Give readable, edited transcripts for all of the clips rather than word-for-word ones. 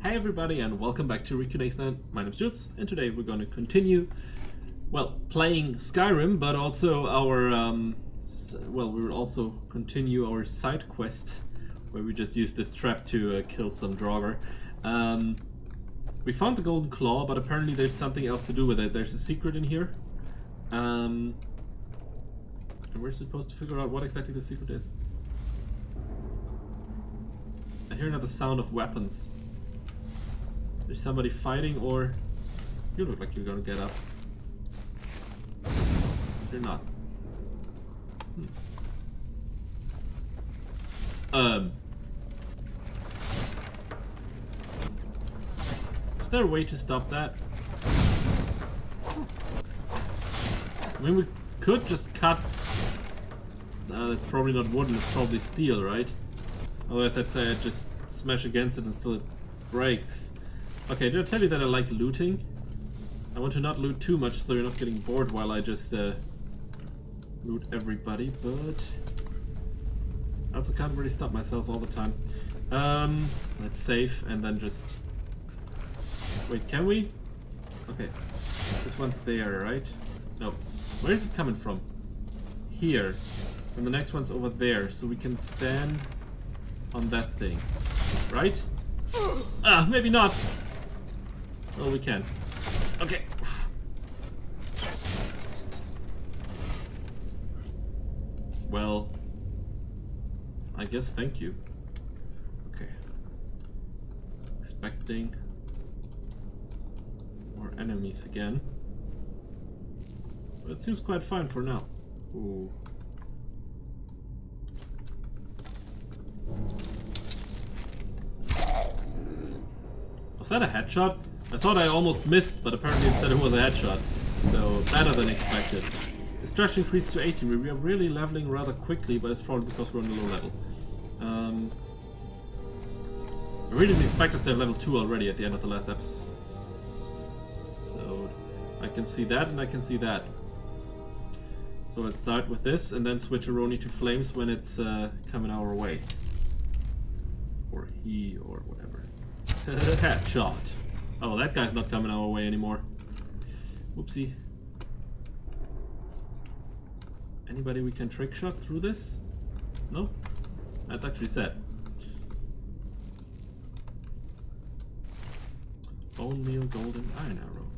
Hey everybody and welcome back to RikuNaceLand. My name's Jutz and today we're going to continue, well, playing Skyrim, but also our, we will also continue our side quest where we just use this trap to kill some Draugr. We found the golden claw, but apparently there's something else to do with it. There's a secret in here. And we're supposed to figure out what exactly the secret is. I hear another sound of weapons. There's somebody fighting, or you look like you're gonna get up. You're not. Is there a way to stop that? I mean, we could just cut. That's probably not wooden, it's probably steel, right? Otherwise I'd say I'd just smash against it until it breaks. Okay, did I tell you that I like looting? I want to not loot too much so you're not getting bored while I just loot everybody, but I also can't really stop myself all the time. Let's save and then just... Wait, can we? Okay, this one's there, right? No, where is it coming from? Here. And the next one's over there, so we can stand on that thing, right? Ah, maybe not. Oh, we can. Okay. Well, I guess thank you. Okay. Expecting more enemies again. But it seems quite fine for now. Ooh. Was that a headshot? I thought I almost missed, but apparently it said it was a headshot. So, better than expected. Destruction increased to 80. We are really leveling rather quickly, but it's probably because we're on a low level. I really didn't expect us to have level 2 already at the end of the last episode. I can see that, and I can see that. So let's start with this, and then switch Aroni to flames when it's coming our way. Or he, or whatever. Headshot. Oh, that guy's not coming our way anymore. Whoopsie. Anybody we can trick shot through this? No? That's actually set. Bone meal, golden iron arrow.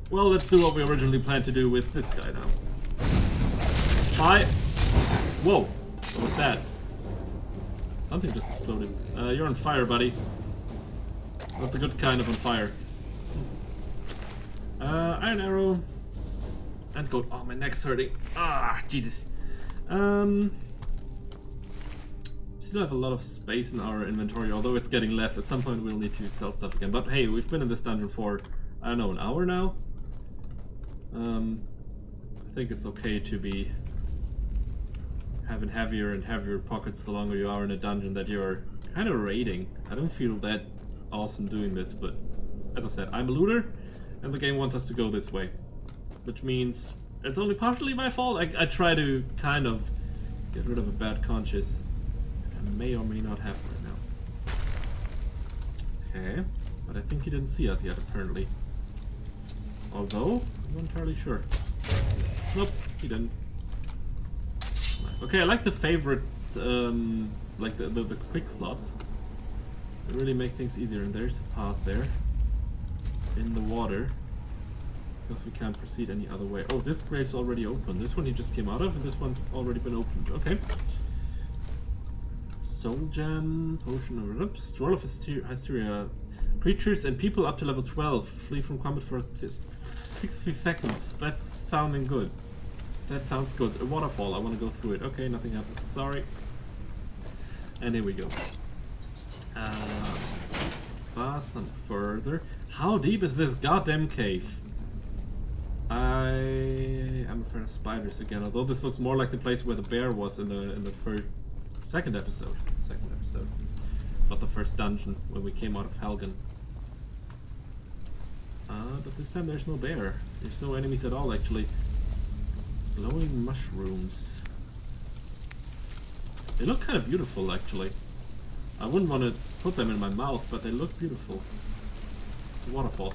Well, let's do what we originally planned to do with this guy now. Hi! Whoa! What was that? Something just exploded. You're on fire, buddy. Not the good kind of on fire. Iron arrow. And gold. Oh, my neck's hurting. Ah, Jesus. Still have a lot of space in our inventory, although it's getting less. At some point we'll need to sell stuff again. But hey, we've been in this dungeon for, I don't know, an hour now? I think it's okay to be having heavier and heavier pockets the longer you are in a dungeon that you're kind of raiding. I don't feel that awesome doing this, but as I said, I'm a looter, and the game wants us to go this way. Which means it's only partially my fault. I try to kind of get rid of a bad conscience. I may or may not have right now. Okay, but I think he didn't see us yet, apparently. Although, I'm not entirely sure. Nope, he didn't. Nice. Okay, I like the favorite, like the quick slots. They really make things easier, and there's a path there. In the water. Because we can't proceed any other way. Oh, this grave's already open. This one he just came out of, and this one's already been opened. Okay. Soul Gem, Potion of Rips, Scroll of Hysteria. Creatures and people up to level 12 flee from combat for 60 seconds. That's sounding good. That sounds good. A waterfall. I want to go through it. Okay, nothing happens. Sorry. And here we go. Pass on further. How deep is this goddamn cave? I'm afraid of spiders again. Although this looks more like the place where the bear was in the second episode. Not the first dungeon when we came out of Helgen. But this time there's no bear. There's no enemies at all, actually. Glowing mushrooms. They look kind of beautiful, actually. I wouldn't want to put them in my mouth, but they look beautiful. It's a waterfall.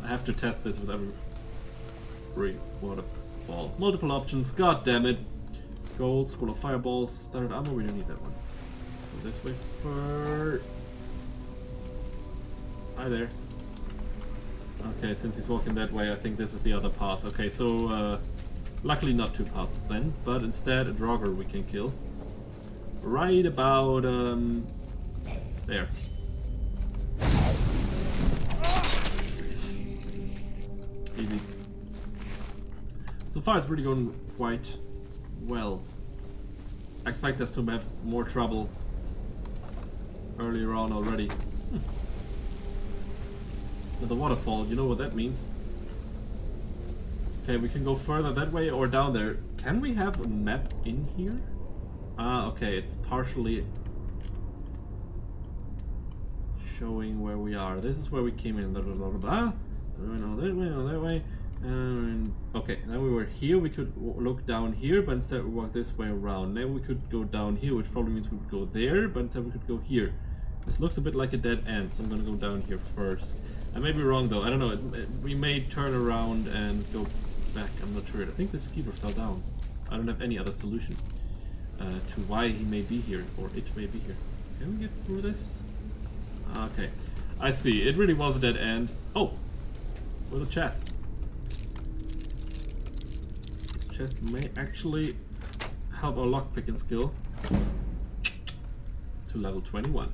I have to test this with every waterfall. Multiple options, god damn it. Gold, scroll of fireballs, started ammo, we don't need that one. Let's go this way for... Hi there. Okay, since he's walking that way, I think this is the other path. Okay, so luckily not two paths then, but instead a Draugr we can kill. Right about there. Easy. So far it's really going quite well. I expect us to have more trouble earlier on already. The waterfall, you know what that means. Okay, we can go further that way or down there. Can we have a map in here? Ah, okay, it's partially showing where we are. This is where we came in. Blah, blah, blah, blah. No, that way, no, that way. Okay, now we were here. We could look down here, but instead we walk this way around. Now we could go down here, which probably means we would go there, but instead we could go here. This looks a bit like a dead end, so I'm gonna go down here first. I may be wrong though, I don't know, we may turn around and go back, I'm not sure. I think the skeever fell down. I don't have any other solution to why he may be here, or it may be here. Can we get through this? Okay, I see, it really was a dead end. Oh, with a chest. This chest may actually help our lockpicking skill to level 21.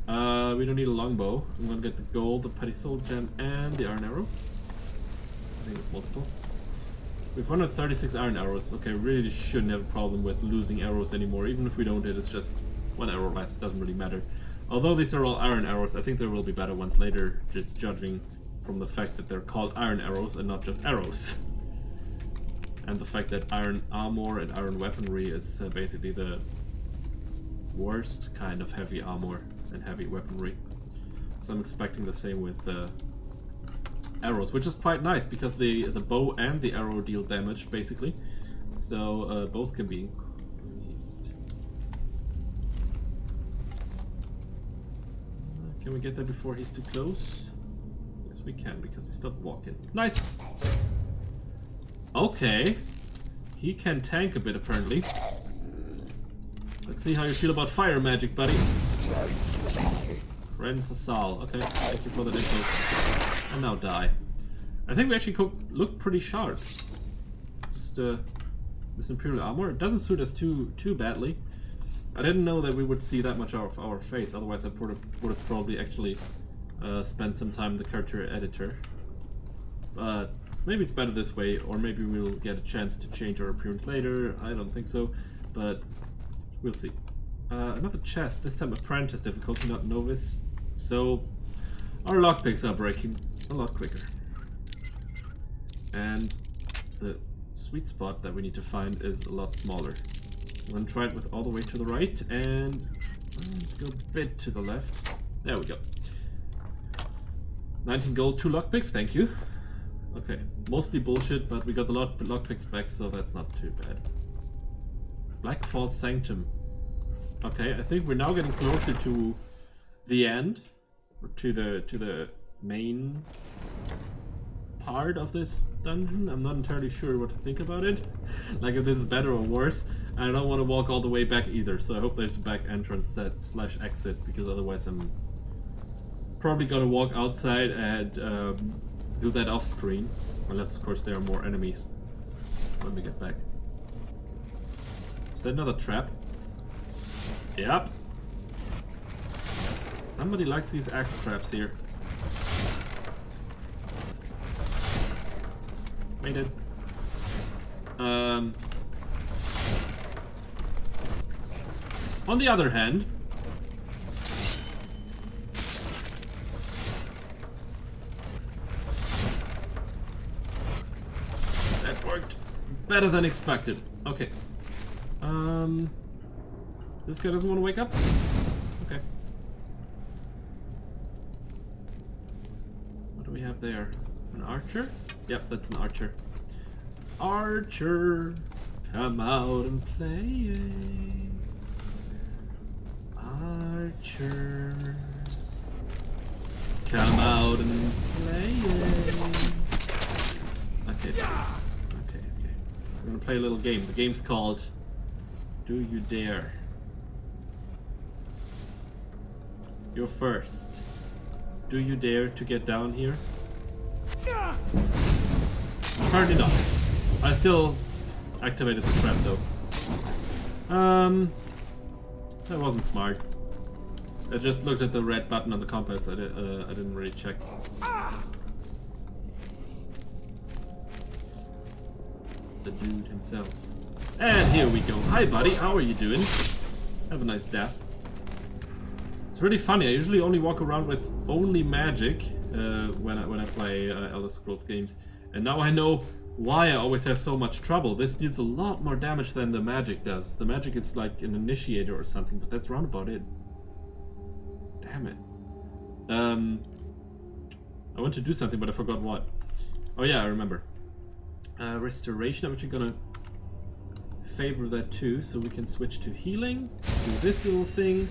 We don't need a longbow. I'm gonna get the gold, the petty soul gem, and the iron arrow. I think it's multiple. We have 136 iron arrows. Okay, really shouldn't have a problem with losing arrows anymore. Even if we don't hit, it's just one arrow less. Doesn't really matter. Although these are all iron arrows, I think there will be better ones later, just judging from the fact that they're called iron arrows and not just arrows. And the fact that iron armor and iron weaponry is basically the worst kind of heavy armor and heavy weaponry. So I'm expecting the same with arrows, which is quite nice because the bow and the arrow deal damage basically. So both can be increased. Can we get there before he's too close? Yes, we can because he stopped walking. Nice! Okay. He can tank a bit apparently. Let's see how you feel about fire magic, buddy. Ren's Asal. Okay, thank you for the info. And now die. I think we actually look pretty sharp. Just this Imperial armor. It doesn't suit us too badly. I didn't know that we would see that much of our face. Otherwise, I would have probably actually spent some time in the character editor. But maybe it's better this way, or maybe we'll get a chance to change our appearance later. I don't think so, but we'll see. Another chest, this time apprentice difficulty, not novice. So our lockpicks are breaking a lot quicker. And the sweet spot that we need to find is a lot smaller. I'm gonna try it with all the way to the right and go a bit to the left. There we go. 19 gold, 2 lockpicks, thank you. Okay, mostly bullshit, but we got the lockpicks back, so that's not too bad. Black Falls Sanctum. Okay, I think we're now getting closer to the end, or to the main part of this dungeon. I'm not entirely sure what to think about it. Like if this is better or worse. I don't want to walk all the way back either, so I hope there's a back entrance / exit, because otherwise I'm probably gonna walk outside and do that off screen, unless of course there are more enemies when we get back. Is that another trap? Yep. Somebody likes these axe traps here. Made it. On the other hand, that worked better than expected. Okay. This guy doesn't want to wake up? Okay. What do we have there? An archer? Yep, that's an archer. Archer! Come out and play, Archer. Come out and play. Okay. We're gonna play a little game. The game's called Do You Dare? You're first. Do you dare to get down here? Apparently not. I still activated the trap though. That wasn't smart. I just looked at the red button on the compass. I didn't really check. The dude himself. And here we go. Hi buddy, how are you doing? Have a nice death. It's really funny. I usually only walk around with only magic when I play Elder Scrolls games, and now I know why I always have so much trouble. This deals a lot more damage than the magic does. The magic is like an initiator or something, but that's round about it. Damn it. I want to do something, but I forgot what. Oh yeah, I remember. Restoration. I'm actually gonna favor that too, so we can switch to healing. Do this little thing.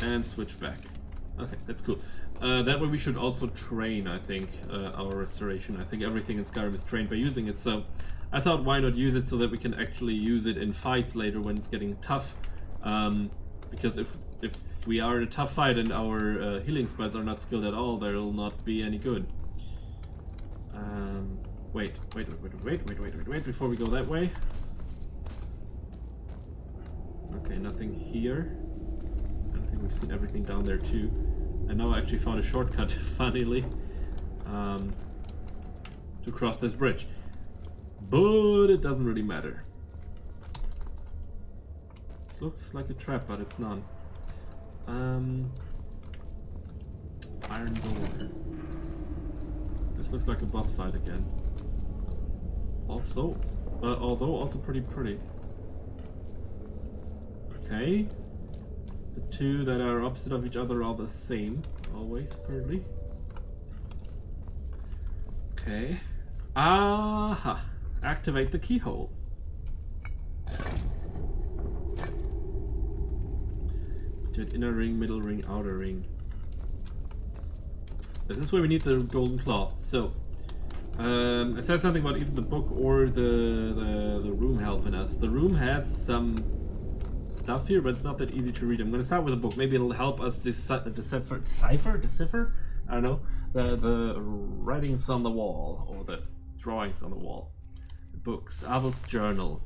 And switch back. Okay, that's cool. That way we should also train, I think, our restoration. I think everything in Skyrim is trained by using it, so I thought why not use it so that we can actually use it in fights later when it's getting tough. Because if we are in a tough fight and our healing spells are not skilled at all, they'll not be any good. Wait, before we go that way. Okay, nothing here. I think we've seen everything down there too. And now I actually found a shortcut, funnily, to cross this bridge. But it doesn't really matter. This looks like a trap, but it's not. Iron door. This looks like a boss fight again. Also, although also pretty. Okay. The two that are opposite of each other are the same, always, apparently. Okay. Aha! Activate the keyhole. To an inner ring, middle ring, outer ring. This is where we need the golden claw. So, it says something about either the book or the room helping us. The room has some stuff here, but it's not that easy to read. I'm going to start with a book. Maybe it'll help us decipher? I don't know. The writings on the wall, or the drawings on the wall. The books. Avel's journal.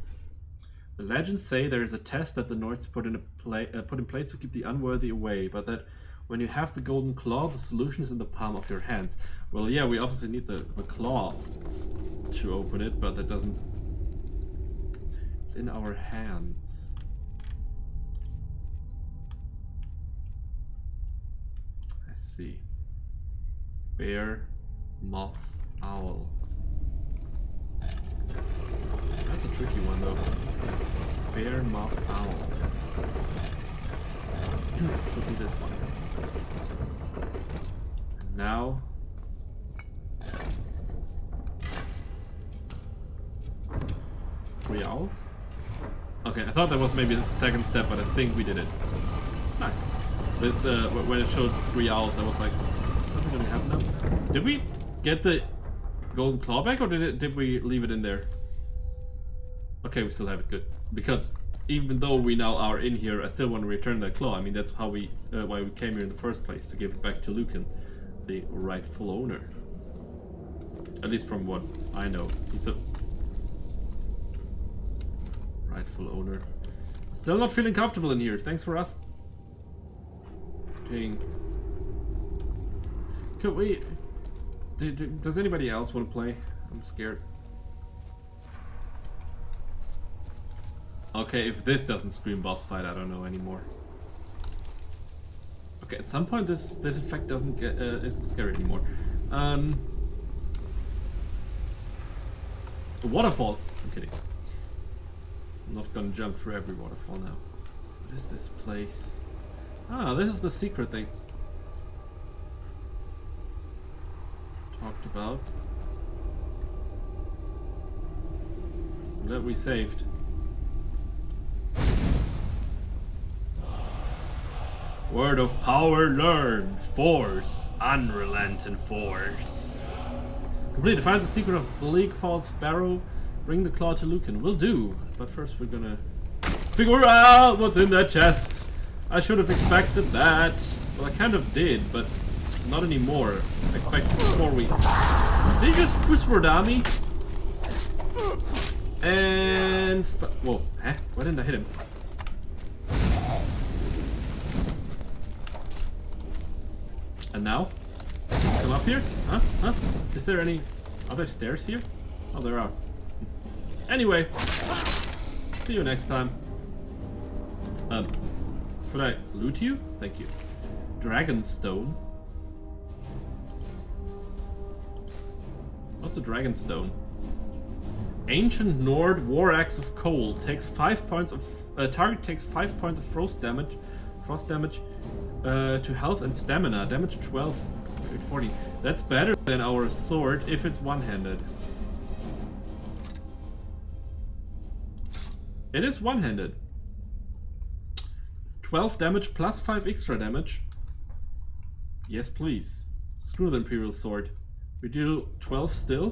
The legends say there is a test that the Nords put in place to keep the unworthy away, but that when you have the golden claw, the solution is in the palm of your hands. Well, yeah, we obviously need the claw to open it, but that doesn't... It's in our hands. See. Bear, moth, owl. That's a tricky one though. Bear, moth, owl. Should be this one. And now. Three owls? Okay, I thought that was maybe the second step, but I think we did it. Nice. This, when it showed 3 owls, I was like, is something gonna happen now? Did we get the golden claw back, or did we leave it in there? Okay, we still have it, good. Because even though we now are in here, I still want to return that claw. I mean, that's how we, why we came here in the first place, to give it back to Lucan, the rightful owner. At least from what I know. He's the rightful owner. Still not feeling comfortable in here, thanks for us. Could we... does anybody else want to play? I'm scared. Okay, if this doesn't scream boss fight, I don't know anymore. Okay, at some point this effect doesn't get isn't scary anymore. A waterfall. I'm kidding. I'm not gonna jump through every waterfall now. What is this place? Ah, this is the secret they talked about. glad we saved. Word of power learned. Force. Unrelenting force. Complete. Find the secret of Bleak Falls Sparrow. Bring the claw to Lucan. Will do. But first we're gonna figure out what's in that chest. I should have expected that. Well, I kind of did, but not anymore. I expected before we... Did he just whisper at me? And... Whoa. Huh? Why didn't I hit him? And now? Come up here? Huh? Huh? Is there any other stairs here? Oh, there are. Anyway. See you next time. Could I loot you? Thank you. Dragonstone. What's a Dragonstone? Ancient Nord War Axe of Cold takes 5 points of target takes 5 points of frost damage to health and stamina. Damage 12, 40. That's better than our sword if it's one-handed. It is one-handed. 12 damage plus 5 extra damage. Yes, please. Screw the Imperial Sword. We do 12 still.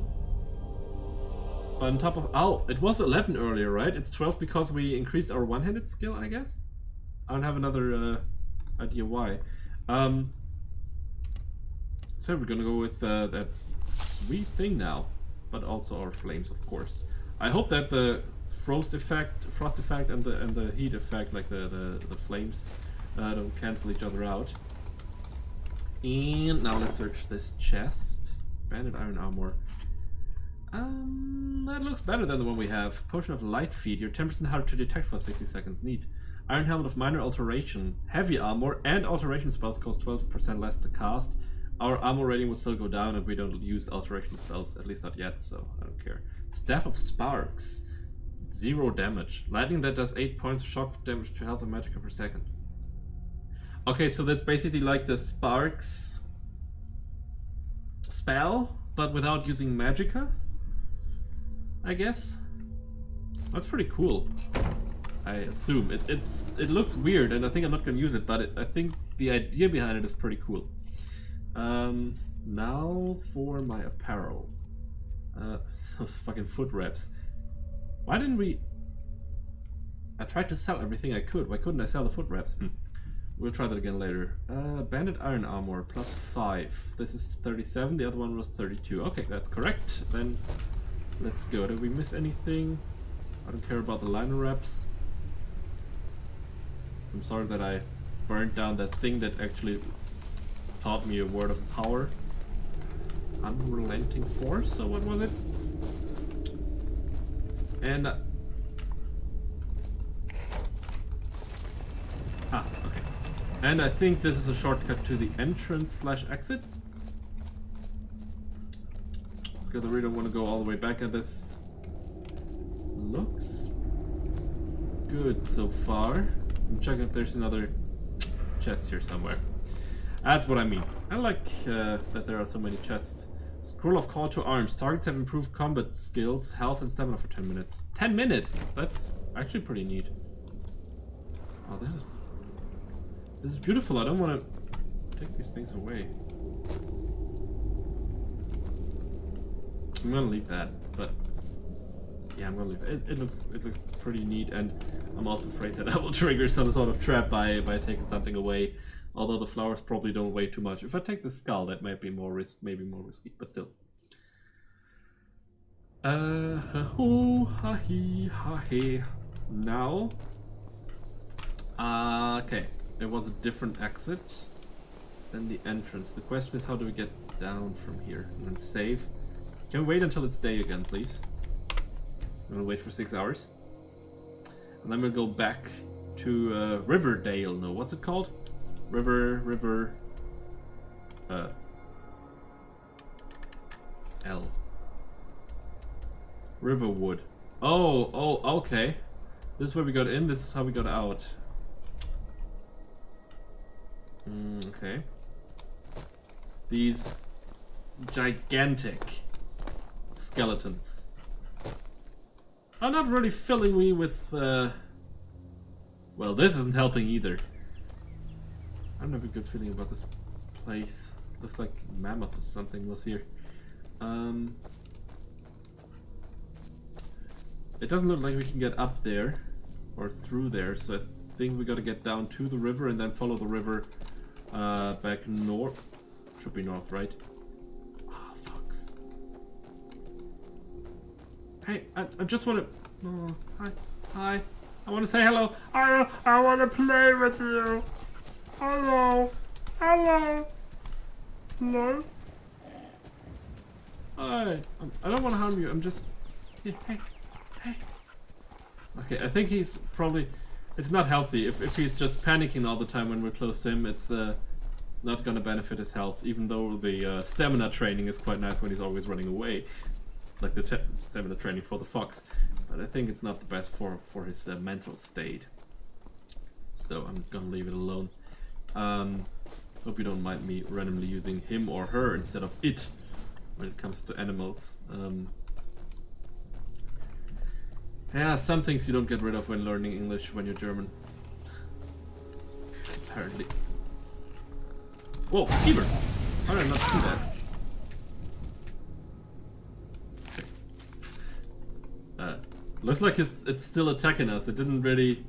But on top of... Oh, it was 11 earlier, right? It's 12 because we increased our one-handed skill, I guess? I don't have another idea why. So we're gonna go with that sweet thing now. But also our flames, of course. I hope that the frost effect and the heat effect, like the flames, don't cancel each other out. And now let's search this chest. Banded iron armor. That looks better than the one we have. Potion of light feed. You're 10% harder to detect for 60 seconds. Neat. Iron helmet of minor alteration. Heavy armor and alteration spells cost 12% less to cast. Our armor rating will still go down and we don't use alteration spells, at least not yet, so I don't care. Staff of Sparks. 0 damage. Lightning that does 8 points of shock damage to health and magicka per second. Okay, so that's basically like the Sparks spell, but without using magicka, I guess. That's pretty cool. I assume it looks weird, and I think I'm not gonna use it, but I think the idea behind it is pretty cool. Now for my apparel. Those fucking foot wraps. Why didn't we... I tried to sell everything I could. Why couldn't I sell the foot wraps? We'll try that again later. Banded iron armor, plus 5. This is 37, the other one was 32. Okay, that's correct. Then let's go. Did we miss anything? I don't care about the liner wraps. I'm sorry that I burned down that thing that actually taught me a word of power. Unrelenting force, so what was it? And okay. And I think this is a shortcut to the entrance/exit. Because I really don't want to go all the way back at this. Looks good so far. I'm checking if there's another chest here somewhere. That's what I mean. I like that there are so many chests. Scroll of Call to Arms. Targets have improved combat skills, health, and stamina for 10 minutes. 10 minutes! That's actually pretty neat. Oh, this is beautiful. I don't want to take these things away. I'm gonna leave that, but yeah, I'm gonna leave it. It looks pretty neat, and I'm also afraid that I will trigger some sort of trap by taking something away. Although the flowers probably don't weigh too much. If I take the skull, that might be more risky, but still. Now. Okay. It was a different exit than the entrance. The question is, how do we get down from here? I'm gonna save. Can we wait until it's day again, please? I'm gonna wait for 6 hours. And then we'll go back to Riverdale. No, what's it called? Riverwood. Oh, okay. This is where we got in, this is how we got out. Okay. These gigantic skeletons. are not really filling me with, well, this isn't helping either. I don't have a good feeling about this place. Looks like mammoth or something was here. It doesn't look like we can get up there or through there, so I think we gotta get down to the river and then follow the river back north. Should be north, right? Ah, fucks. Hey, I just wanna... Oh, hi. Hi. I wanna say hello. I wanna play with you. Hello. Hello. Hello. Hi. I don't wanna harm you. I'm just... Yeah, hey. Hey. Okay, I think he's probably... It's not healthy. If he's just panicking all the time when we're close to him, it's not gonna benefit his health, even though the stamina training is quite nice when he's always running away. Like the stamina training for the fox. But I think it's not the best for his mental state. So I'm gonna leave it alone. Hope you don't mind me randomly using him or her instead of it when it comes to animals. Yeah, some things you don't get rid of when learning English when you're German. Apparently. Whoa, Skeever! How did I not see that? Looks like it's still attacking us. It didn't really...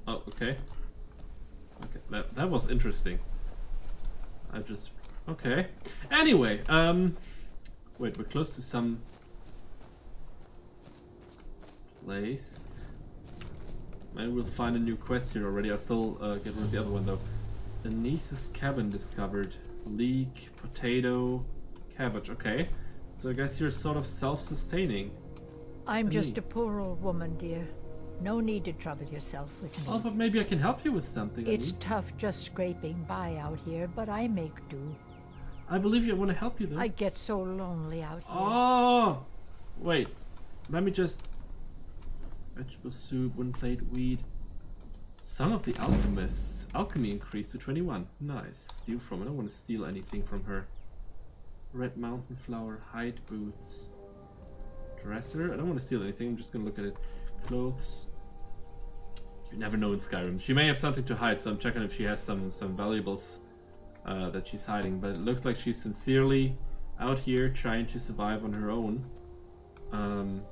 Oh, okay. Okay, that was interesting. Okay. Anyway, wait, we're close to some place. Maybe we'll find a new quest here already. I'll still get rid of the other one though. Anise's cabin discovered. Leek, potato, cabbage. Okay. So I guess you're sort of self-sustaining. I'm Anise. just a poor old woman, dear. No need to trouble yourself with me. Oh, but maybe I can help you with something. It's Anise. tough just scraping by out here, but I make do. I believe you. I want to help you though. I get so lonely out here. Oh! Wait. Let me just... Vegetable soup, one plate, weed. Song of the Alchemists. Alchemy increased to 21. Nice. Steal from... I don't want to steal anything from her. Red mountain flower, hide boots. Dresser. I don't want to steal anything. I'm just going to look at it. Clothes. You never know in Skyrim. She may have something to hide, so I'm checking if she has some valuables that she's hiding. But it looks like she's sincerely out here trying to survive on her own. And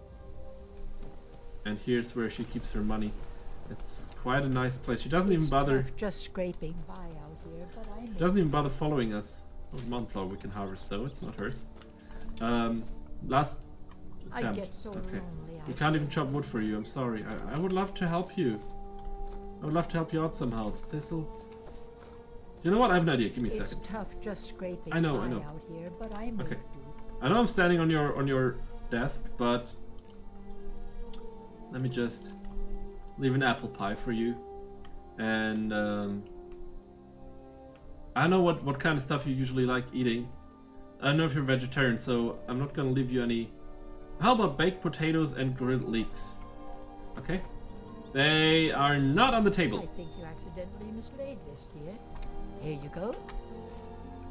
here's where she keeps her money. It's quite a nice place. She doesn't even bother. Just scraping by out here, but I She doesn't even bother following us. Oh, mountain we can harvest though. It's not hers. Last attempt. I get so okay. lonely out We can't even chop wood for you. I'm sorry. I would love to help you. I would love to help you out somehow. Thistle. You know what? I have an idea. Give me a second. It's tough just scraping I know. out here, but I make Okay. do. I know I'm standing on your desk, but let me just leave an apple pie for you. And I know what kind of stuff you usually like eating. I don't know if you're vegetarian, so I'm not gonna leave you any. How about baked potatoes and grilled leeks? Okay. They are not on the table. I think you accidentally mislaid this, dear. Here you go.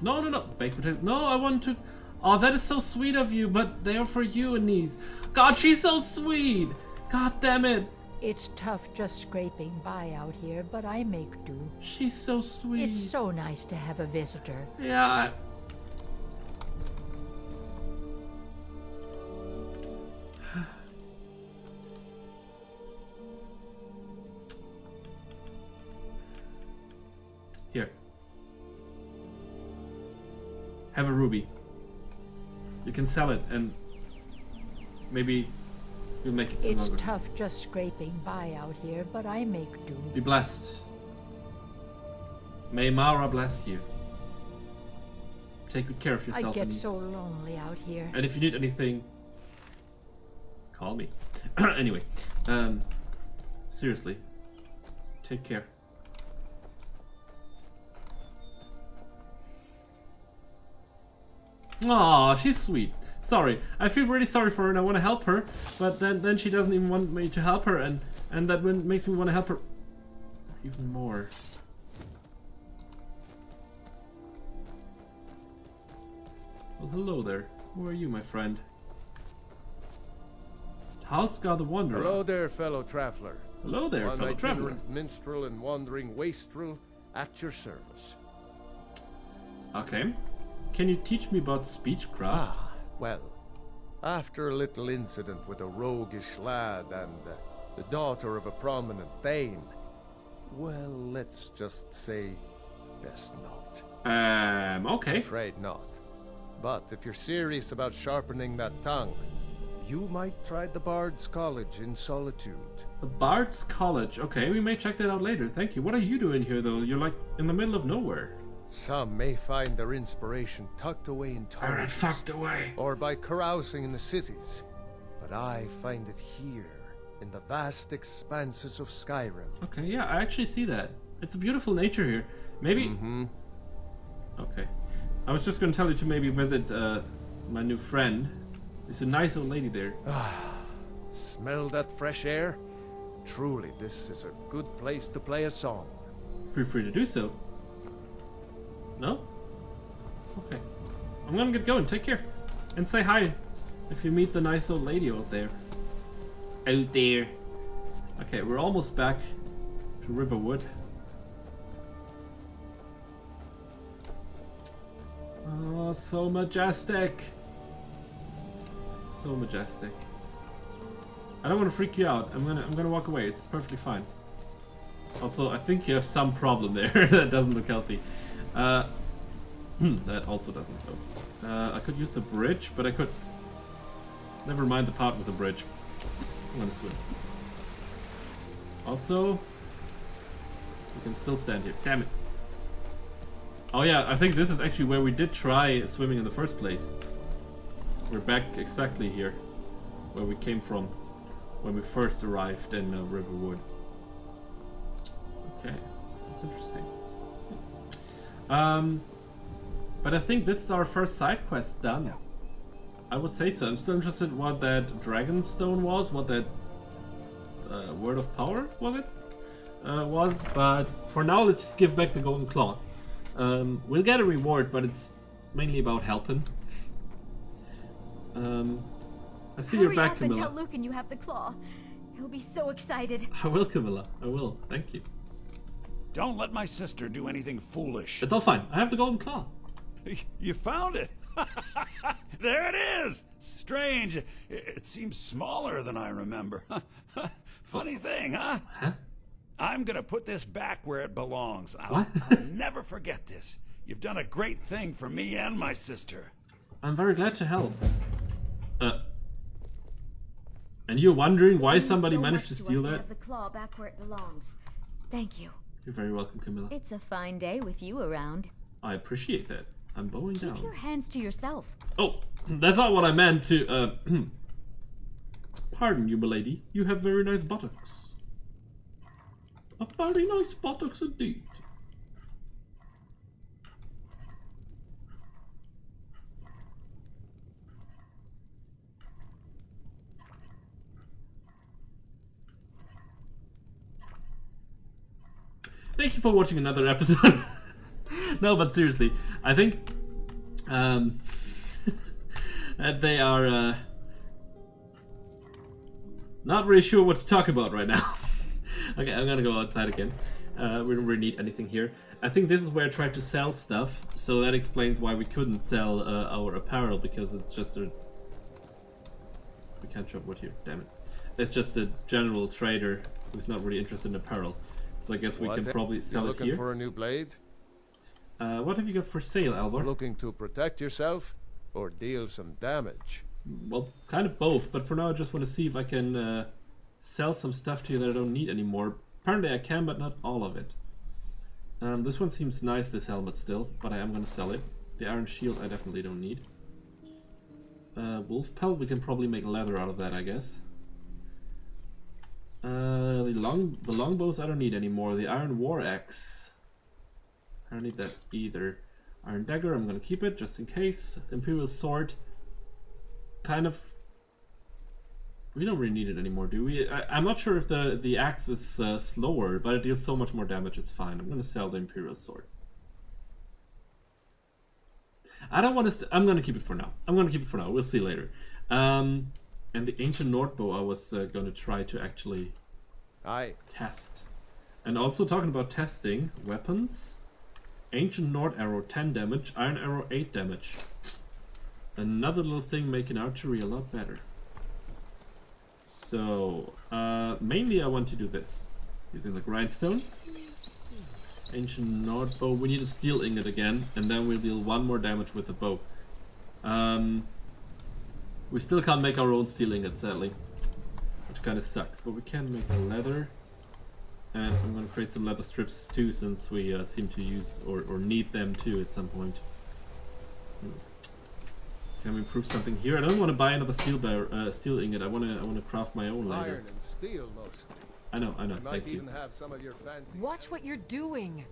No. Baked potatoes. No, I want to. Oh, that is so sweet of you, but they are for you, Anise. God, she's so sweet. God damn it. It's tough just scraping by out here, but I make do. She's so sweet. It's so nice to have a visitor. Yeah. Here. Have a ruby. You can sell it and maybe you'll make it some It's longer. tough just scraping by out here, but I make do. Be blessed. May Mara bless you. Take good care of yourself. I get Anise. so lonely out here. And if you need anything, call me. Anyway, seriously, take care. Aw, she's sweet. Sorry. I feel really sorry for her and I want to help her, but then she doesn't even want me to help her, and that makes me want to help her even more. Well, hello there. Who are you, my friend? Halska the Wanderer. Hello there, fellow traveler. Hello there, fellow traveler. Minstrel and wandering wastrel at your service. Okay. Can you teach me about speechcraft? Ah, well, after a little incident with a roguish lad and the daughter of a prominent thane, well, let's just say, best not. Okay. Afraid not. But if you're serious about sharpening that tongue, you might try the Bard's College in Solitude. The Bard's College. Okay, we may check that out later. Thank you. What are you doing here, though? You're like in the middle of nowhere. Some may find their inspiration tucked away in torrents, fucked away. or by carousing in the cities. But I find it here, in the vast expanses of Skyrim. Okay, yeah, I actually see that. It's a beautiful nature here. Maybe... Okay. I was just going to tell you to maybe visit my new friend. There's a nice old lady there. Smell that fresh air? Truly, this is a good place to play a song. Feel free to do so. No? Okay. I'm gonna get going. Take care. And say hi if you meet the nice old lady out there. Out there. Okay, we're almost back to Riverwood. Oh, so majestic. So majestic. I don't want to freak you out. I'm gonna walk away. It's perfectly fine. Also, I think you have some problem there. That doesn't look healthy. That also doesn't look. I could use the bridge, but I could. Never mind the part with the bridge. I'm gonna swim. Also, we can still stand here. Damn it. Oh yeah, I think this is actually where we did try swimming in the first place. We're back exactly here, where we came from when we first arrived in Riverwood. Okay, that's interesting. But I think this is our first side quest done. I would say so. I'm still interested in what that Dragonstone was, what that Word of Power was, but for now let's just give back the Golden Claw. We'll get a reward, but it's mainly about helping. I see you're back, Camilla. Hurry up and tell Lucan you have the claw. He'll be so excited. I will, Camilla. I will. Thank you. Don't let my sister do anything foolish. It's all fine. I have the Golden Claw. You found it. There it is. Strange. It seems smaller than I remember. Funny thing, huh? Huh? I'm gonna put this back where it belongs. What? I'll never forget this. You've done a great thing for me and my sister. I'm very glad to help. And you're wondering why somebody managed to steal that? Have the claw back where it belongs. Thank you. You're very welcome, Camilla. It's a fine day with you around. I appreciate that. I'm bowing down. Keep your hands to yourself. Oh, that's not what I meant to, Pardon you, milady. You have very nice buttocks. A very nice buttocks indeed. Thank you for watching another episode. No, but seriously, I think that they are not really sure what to talk about right now. Okay, I'm gonna go outside again. We don't really need anything here. I think this is where I tried to sell stuff, so that explains why we couldn't sell our apparel, because it's just a... We can't chop wood here, damn it. It's just a general trader who's not really interested in apparel. So I guess we can probably sell it here. Looking for a new blade? What have you got for sale, Alvar? Looking to protect yourself or deal some damage? Well, kind of both, but for now I just want to see if I can sell some stuff to you that I don't need anymore. Apparently I can, but not all of it. This one seems nice, this helmet still, but I am going to sell it. The iron shield I definitely don't need. Wolf pelt, we can probably make leather out of that, I guess. The longbows I don't need anymore. The iron war axe, I don't need that either. Iron dagger, I'm gonna keep it just in case. Imperial sword, kind of... We don't really need it anymore, do we? I'm not sure if the axe is slower, but it deals so much more damage, it's fine. I'm gonna sell the Imperial Sword. I don't want to... I'm gonna keep it for now. We'll see later. And the Ancient Nordbow I was gonna try to actually test. And also talking about testing, weapons. Ancient Nord Arrow 10 damage, Iron Arrow 8 damage. Another little thing making archery a lot better. So, mainly I want to do this. Using the grindstone. Ancient Nordbow. We need a steel ingot again, and then we'll deal 1 more damage with the bow. We still can't make our own steel ingot, sadly. Which kind of sucks, but we can make the leather. And I'm gonna create some leather strips too, since we seem to use or need them too at some point. Can we improve something here? I don't want to buy another steel ingot. I wanna craft my own later. Iron and steel mostly. I know. Might Thank even you. have some of your fancy. Watch what you're doing.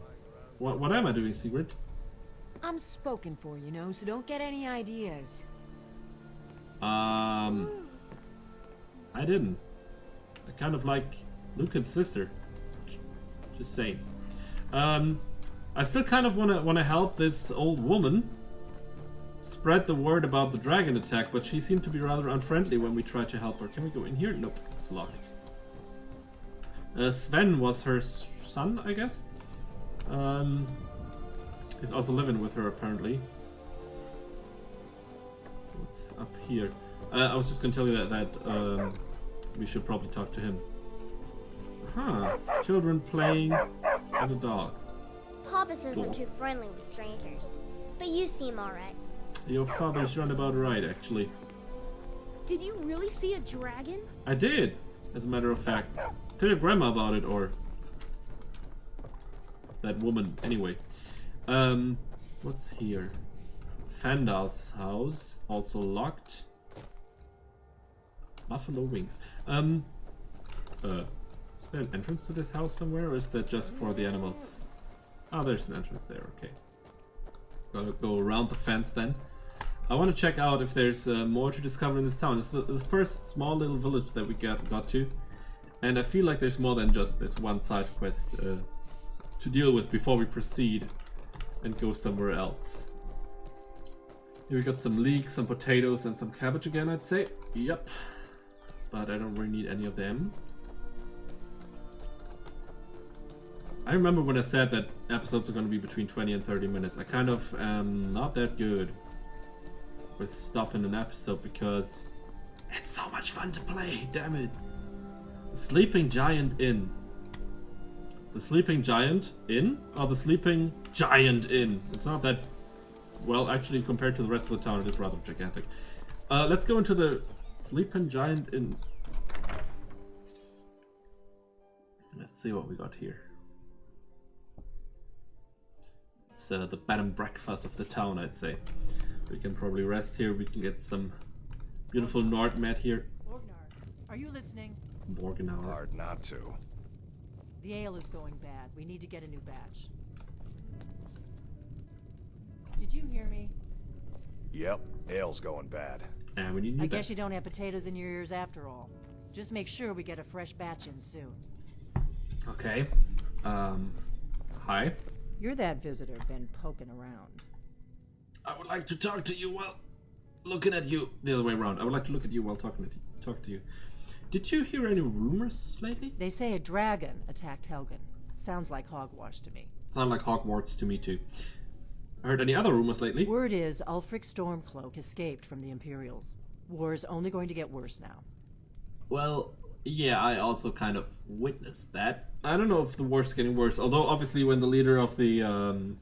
What am I doing, Sigrid? I'm spoken for, you know, so don't get any ideas. I didn't. I kind of like Lucan's sister. Just saying. I still kind of wanna help this old woman spread the word about the dragon attack, but she seemed to be rather unfriendly when we tried to help her. Can we go in here? Nope, it's locked. Sven was her son, I guess. He's also living with her apparently. What's up here? I was just gonna tell you that we should probably talk to him. Huh? Children playing and a dog. Papa says I'm too friendly with strangers, but you seem alright. Your father's roundabout right, actually. Did you really see a dragon? I did, as a matter of fact. Tell your grandma about it, or that woman. Anyway, what's here? Fandal's house, also locked. Buffalo wings. Is there an entrance to this house somewhere, or is that just for the animals? Oh, there's an entrance there. Okay. Gotta go around the fence then. I want to check out if there's more to discover in this town. It's the first small little village that we got to, and I feel like there's more than just this one side quest to deal with before we proceed and go somewhere else. Here we got some leeks, some potatoes, and some cabbage again, I'd say. Yep. But I don't really need any of them. I remember when I said that episodes are going to be between 20 and 30 minutes. I kind of am not that good with stopping an episode because it's so much fun to play, damn it. The Sleeping Giant Inn. The Sleeping Giant Inn? Or the Sleeping Giant Inn? It's not that... Well, actually, compared to the rest of the town, it is rather gigantic. Let's go into the Sleeping Giant Inn. Let's see what we got here. It's the bed and breakfast of the town, I'd say. We can probably rest here. We can get some beautiful Nord mat here. Borgnar, are you listening? Borgnar. Hard not to. The ale is going bad. We need to get a new batch. Did you hear me? Yep, ale's going bad. And we need a new I guess batch. you don't have potatoes in your ears after all. Just make sure we get a fresh batch in soon. Okay. Hi. You're that visitor been poking around. I would like to talk to you while looking at you. The other way around. I would like to look at you while talk to you. Did you hear any rumors lately? They say a dragon attacked Helgen. Sounds like hogwash to me. Sound like Hogwarts to me too. I heard any other rumors lately? Word is Ulfric Stormcloak escaped from the Imperials. War is only going to get worse now. Well, yeah, I also kind of witnessed that. I don't know if the war's getting worse, although obviously when the leader of the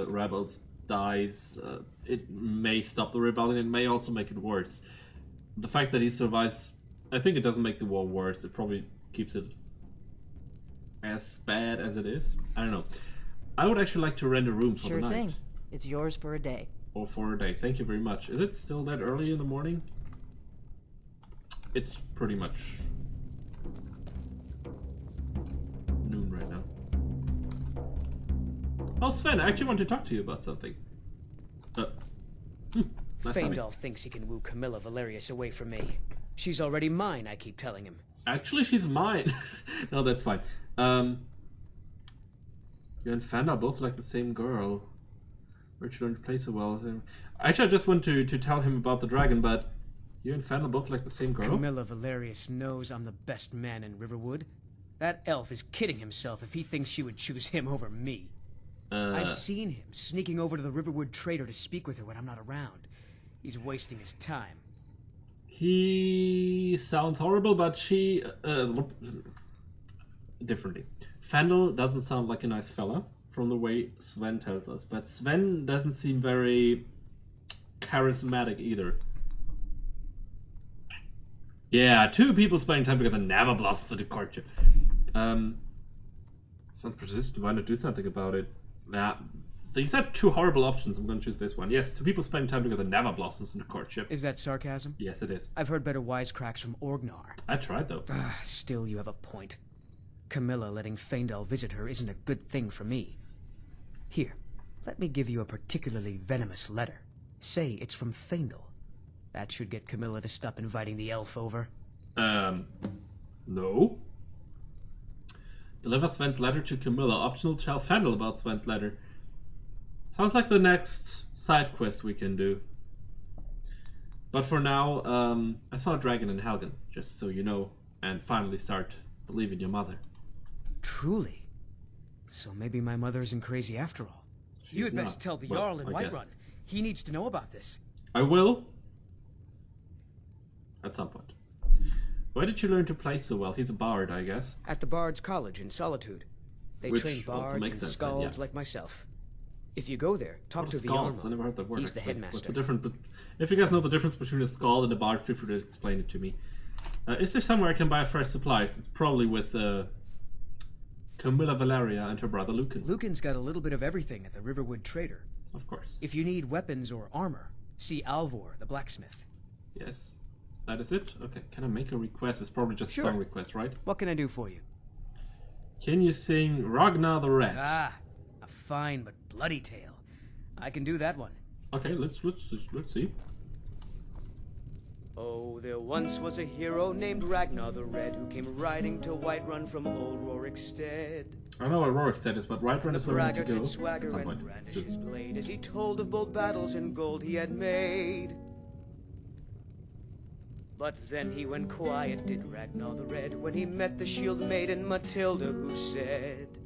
rebels dies, it may stop the rebellion. It may also make it worse. The fact that he survives, I think it doesn't make the war worse. It probably keeps it as bad as it is. I don't know. I would actually like to rent a room for Sure the night. thing. It's yours for a day. Or for a day. Thank you very much. Is it still that early in the morning? It's pretty much noon right now. Oh, Sven, I actually want to talk to you about something. Nice timing. Faendal thinks he can woo Camilla Valerius away from me. She's already mine, I keep telling him. Actually, she's mine. No, that's fine. You and Fan are both like the same girl. Where'd you learn to play so well? Actually, I just want to tell him about the dragon, but you and Fan are both like the same girl? Camilla Valerius knows I'm the best man in Riverwood. That elf is kidding himself if he thinks she would choose him over me. I've seen him sneaking over to the Riverwood trader to speak with her when I'm not around. He's wasting his time. He sounds horrible, but she... differently. Fandel doesn't sound like a nice fella, from the way Sven tells us. But Sven doesn't seem very charismatic either. Yeah, two people spending time together never blossoms into courtship. Sounds persistent. Why not do something about it? Nah, these are two horrible options. I'm going to choose this one. Yes, two people spending time together never blossoms into courtship. Is that sarcasm? Yes, it is. I've heard better wisecracks from Orgnar. I tried, though. Still, you have a point. Camilla letting Faendal visit her isn't a good thing for me. Here, let me give you a particularly venomous letter. Say it's from Faendal. That should get Camilla to stop inviting the elf over. No. Deliver Sven's letter to Camilla. Optional to tell Faendal about Sven's letter. Sounds like the next side quest we can do. But for now, I saw a dragon in Helgen, just so you know, and finally start believing your mother. Truly? So maybe my mother isn't crazy after all. You had best tell the Jarl in Whiterun. He needs to know about this. I will. At some point. Where did you learn to play so well? He's a bard, I guess. At the Bard's College in Solitude. They train bards and skalds like myself. If you go there, talk to the Jarl. I never heard that word. He's the headmaster. What's the difference? If you guys know the difference between a skald and a bard, feel free to explain it to me. Is there somewhere I can buy fresh supplies? It's probably with Camilla Valeria and her brother Lucan. Lucan's got a little bit of everything at the Riverwood Trader. Of course. If you need weapons or armor, see Alvor, the blacksmith. Yes. That is it? Okay, can I make a request? It's probably just a song request, right? What can I do for you? Can you sing Ragnar the Red? Ah, a fine but bloody tale. I can do that one. Okay, let's see. Oh, there once was a hero named Ragnar the Red who came riding to Whiterun from old Rorikstead. I know what Rorikstead is, but Whiterun is where we need to go did swagger and brandish his blade as he told of bold battles and gold he had made. But then he went quiet, did Ragnar the Red, when he met the shield maiden Matilda, who said,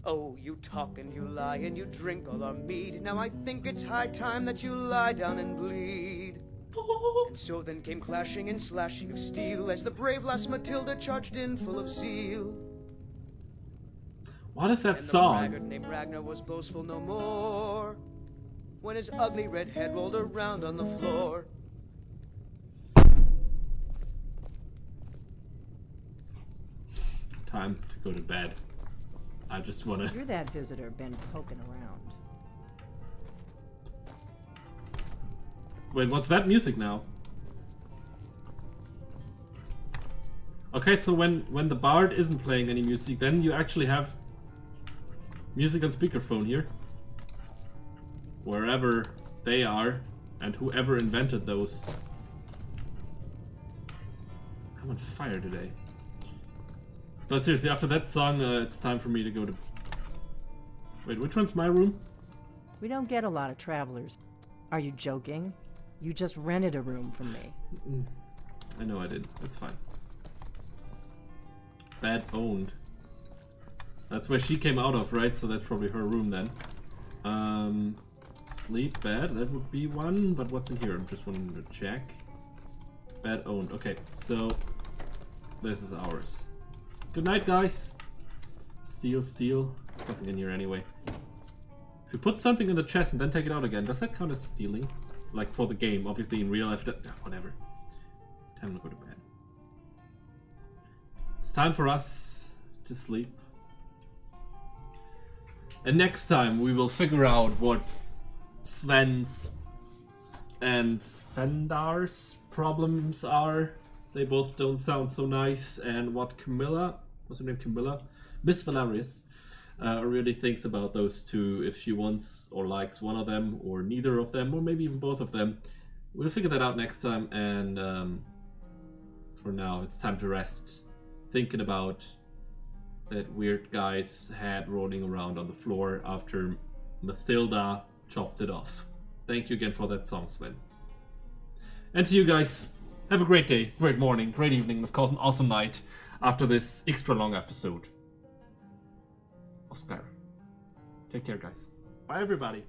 "Oh, you talk and you lie and you drink all our mead. Now I think it's high time that you lie down and bleed." And so then came clashing and slashing of steel as the brave lass Matilda charged in full of zeal. What is that and song? The braggart named Ragnar was boastful no more when his ugly red head rolled around on the floor. Time to go to bed. I just wanna... You're that visitor been poking around. Wait, what's that music now? Okay, so when the bard isn't playing any music, then you actually have music on speakerphone here. Wherever they are, and whoever invented those. I'm on fire today. But seriously, after that song, it's time for me to go to... Wait, which one's my room? We don't get a lot of travelers. Are you joking? You just rented a room from me. I know I did. It's fine. Bed owned. That's where she came out of, right? So that's probably her room then. Sleep, bed, that would be one. But what's in here? I'm just wanting to check. Bed owned. Okay, so this is ours. Good night, guys. Steal. There's nothing in here anyway. If you put something in the chest and then take it out again, does that count as stealing? Like for the game, obviously in real life, whatever. Time to go to bed. It's time for us to sleep. And next time we will figure out what Sven's and Fendar's problems are. They both don't sound so nice. And what Camilla, what's her name, Camilla? Miss Valerius. really thinks about those two, if she wants or likes one of them, or neither of them, or maybe even both of them. We'll figure that out next time, and for now, it's time to rest. Thinking about that weird guy's head rolling around on the floor after Mathilda chopped it off. Thank you again for that song, Sven. And to you guys, have a great day, great morning, great evening, and of course an awesome night after this extra long episode of Skyrim. Take care, guys. Bye, everybody.